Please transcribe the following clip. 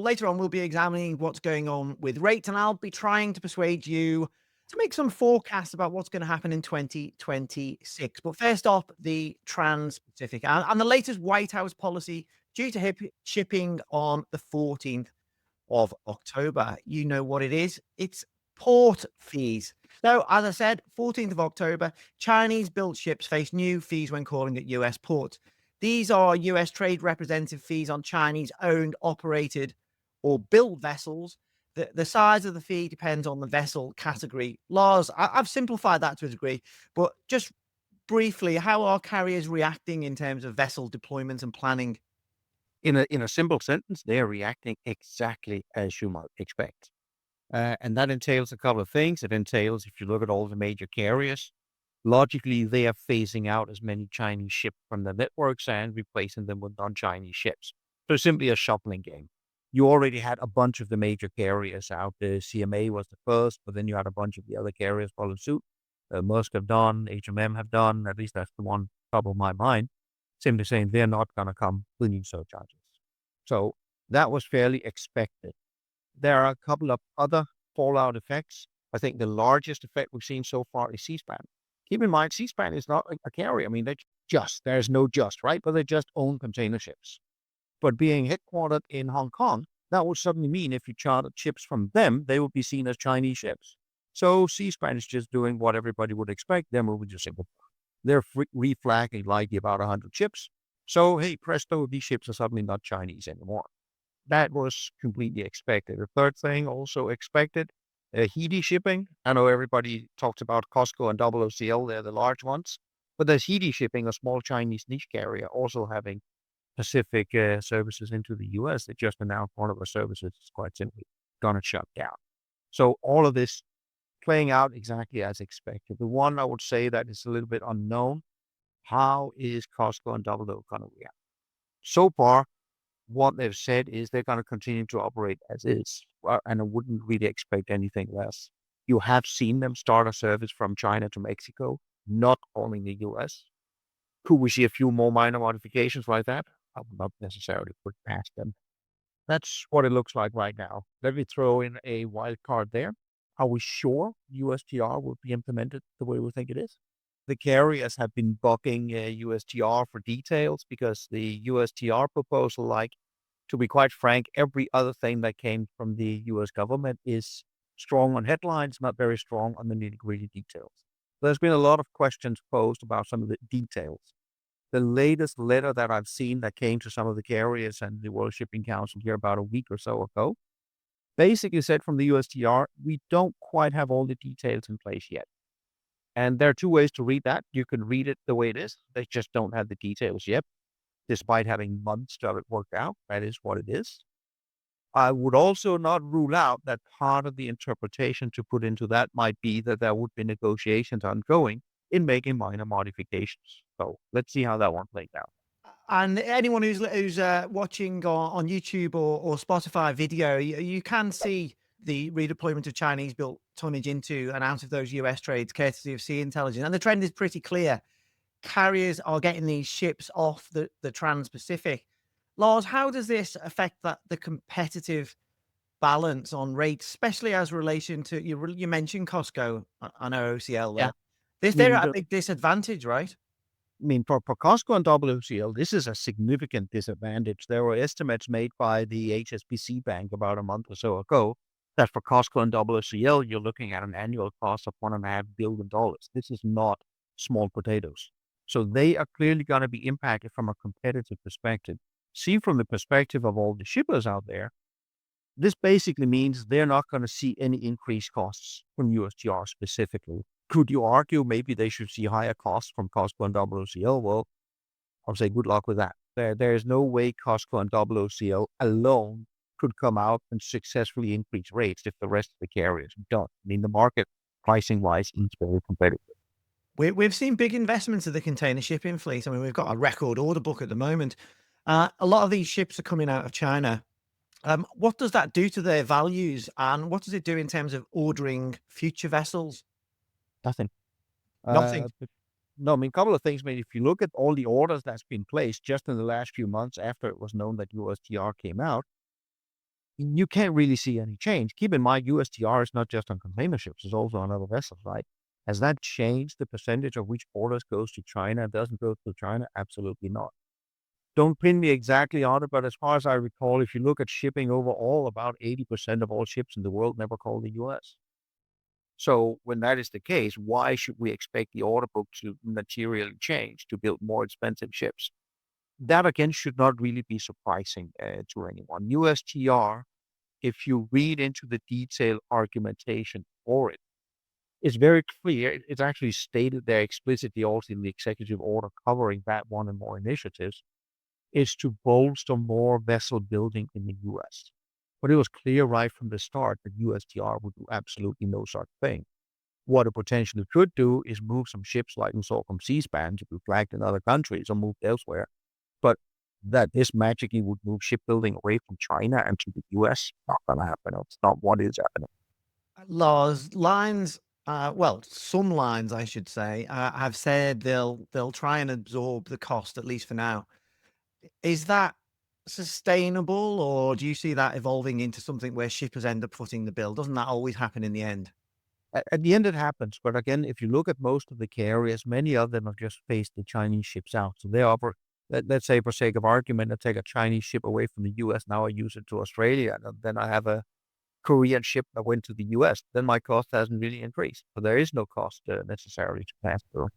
later on, we'll be examining what's going on with rates, and I'll be trying to persuade you to make some forecasts about what's going to happen in 2026. But first off, the Trans-Pacific and the latest White House policy due to shipping on the 14th of October. You know what it is. It's port fees. So, as I said, 14th of October, Chinese built ships face new fees when calling at US ports. These are US trade representative fees on Chinese owned, operated, or built vessels. The size of the fee depends on the vessel category. Lars, I've simplified that to a degree, but just briefly, how are carriers reacting in terms of vessel deployment and planning? In a simple sentence, they're reacting exactly as you might expect. And that entails a couple of things. It entails, if you look at all the major carriers, logically, they are phasing out as many Chinese ships from the networks and replacing them with non-Chinese ships. So simply a shuffling game. You already had a bunch of the major carriers out. The CMA was the first, but then you had a bunch of the other carriers follow suit. Maersk have done, HMM have done, at least that's the one top of my mind, simply saying they're not going to come with new surcharges. So that was fairly expected. There are a couple of other fallout effects. I think the largest effect we've seen so far is C-SPAN. Keep in mind, C-SPAN is not a carrier. I mean, there's no just, right? But they just own container ships. But being headquartered in Hong Kong, that would suddenly mean if you chartered ships from them, they would be seen as Chinese ships. So C-SPAN is just doing what everybody would expect. They're moving to Singapore. They're reflagging like about 100 ships. So, hey, presto, these ships are suddenly not Chinese anymore. That was completely expected. The third thing also expected, Heidi shipping. I know everybody talks about Costco and OOCL, they're the large ones. But there's Heidi shipping, a small Chinese niche carrier, also having Pacific services into the US. They just announced one of the services is quite simply going to shut down. So all of this playing out exactly as expected. The one I would say that is a little bit unknown, how is Costco and OO going to react? So far, what they've said is they're going to continue to operate as is, and I wouldn't really expect anything less. You have seen them start a service from China to Mexico, not calling the US. Could we see a few more minor modifications like that? I would not necessarily put past them. That's what it looks like right now. Let me throw in a wild card there. Are we sure USTR will be implemented the way we think it is? The carriers have been bucking USTR for details because the USTR proposal, like, to be quite frank, every other thing that came from the US government is strong on headlines, not very strong on the nitty-gritty details. There's been a lot of questions posed about some of the details. The latest letter that I've seen that came to some of the carriers and the World Shipping Council here about a week or so ago basically said from the USTR, we don't quite have all the details in place yet. And there are two ways to read that. You can read it the way it is. They just don't have the details yet, despite having months to have it worked out. That is what it is. I would also not rule out that part of the interpretation to put into that might be that there would be negotiations ongoing in making minor modifications. So let's see how that one plays out. And anyone who's watching on YouTube or Spotify video, you can see the redeployment of Chinese-built tonnage into and out of those US trades, courtesy of Sea Intelligence. And the trend is pretty clear. Carriers are getting these ships off the Trans-Pacific. Lars, how does this affect the competitive balance on rates, especially as relation to you mentioned Costco, I know OCL Yeah. there. They're mean, at a the, big disadvantage, right? for Costco and WCL, this is a significant disadvantage. There were estimates made by the HSBC Bank about a month or so ago that for Costco and WCL, you're looking at an annual cost of $1.5 billion. This is not small potatoes. So they are clearly going to be impacted from a competitive perspective. See, from the perspective of all the shippers out there, this basically means they're not going to see any increased costs from USTR specifically. Could you argue maybe they should see higher costs from Costco and WCL? Well, I'll say good luck with that. There is no way Costco and WCL alone could come out and successfully increase rates if the rest of the carriers don't. I mean, the market pricing wise is very competitive. We've seen big investments of the container shipping fleet. I mean, we've got a record order book at the moment. A lot of these ships are coming out of China. What does that do to their values, and what does it do in terms of ordering future vessels? Nothing. Nothing. No, I mean, a couple of things. I mean, if you look at all the orders that's been placed just in the last few months after it was known that USTR came out, you can't really see any change. Keep in mind, USTR is not just on container ships; it's also on other vessels, right? Has that changed the percentage of which orders goes to China and doesn't go to China? Absolutely not. Don't pin me exactly on it, but as far as I recall, if you look at shipping overall, about 80% of all ships in the world never call the US. So when that is the case, why should we expect the order book to materially change to build more expensive ships? That again should not really be surprising to anyone. USTR, if you read into the detailed argumentation for it, it's very clear. It's actually stated there explicitly also in the executive order covering that one and more initiatives, is to bolster more vessel building in the US. But it was clear right from the start that USTR would do absolutely no such thing. What it potentially could do is move some ships like we saw from C-SPAN to be flagged in other countries or moved elsewhere. But that this magically would move shipbuilding away from China and to the US, not going to happen. It's not what is happening. Lars, lines, well, some lines, I should say, have said they'll try and absorb the cost, at least for now. Is that sustainable, or do you see that evolving into something where shippers end up footing the bill? Doesn't that always happen in the end? At the end, it happens. But again, if you look at most of the carriers, many of them have just phased the Chinese ships out. So they offer, let's say for sake of argument, I take a Chinese ship away from the US. Now I use it to Australia. And then I have a Korean ship that went to the US. Then my cost hasn't really increased. So there is no cost necessarily to pass through.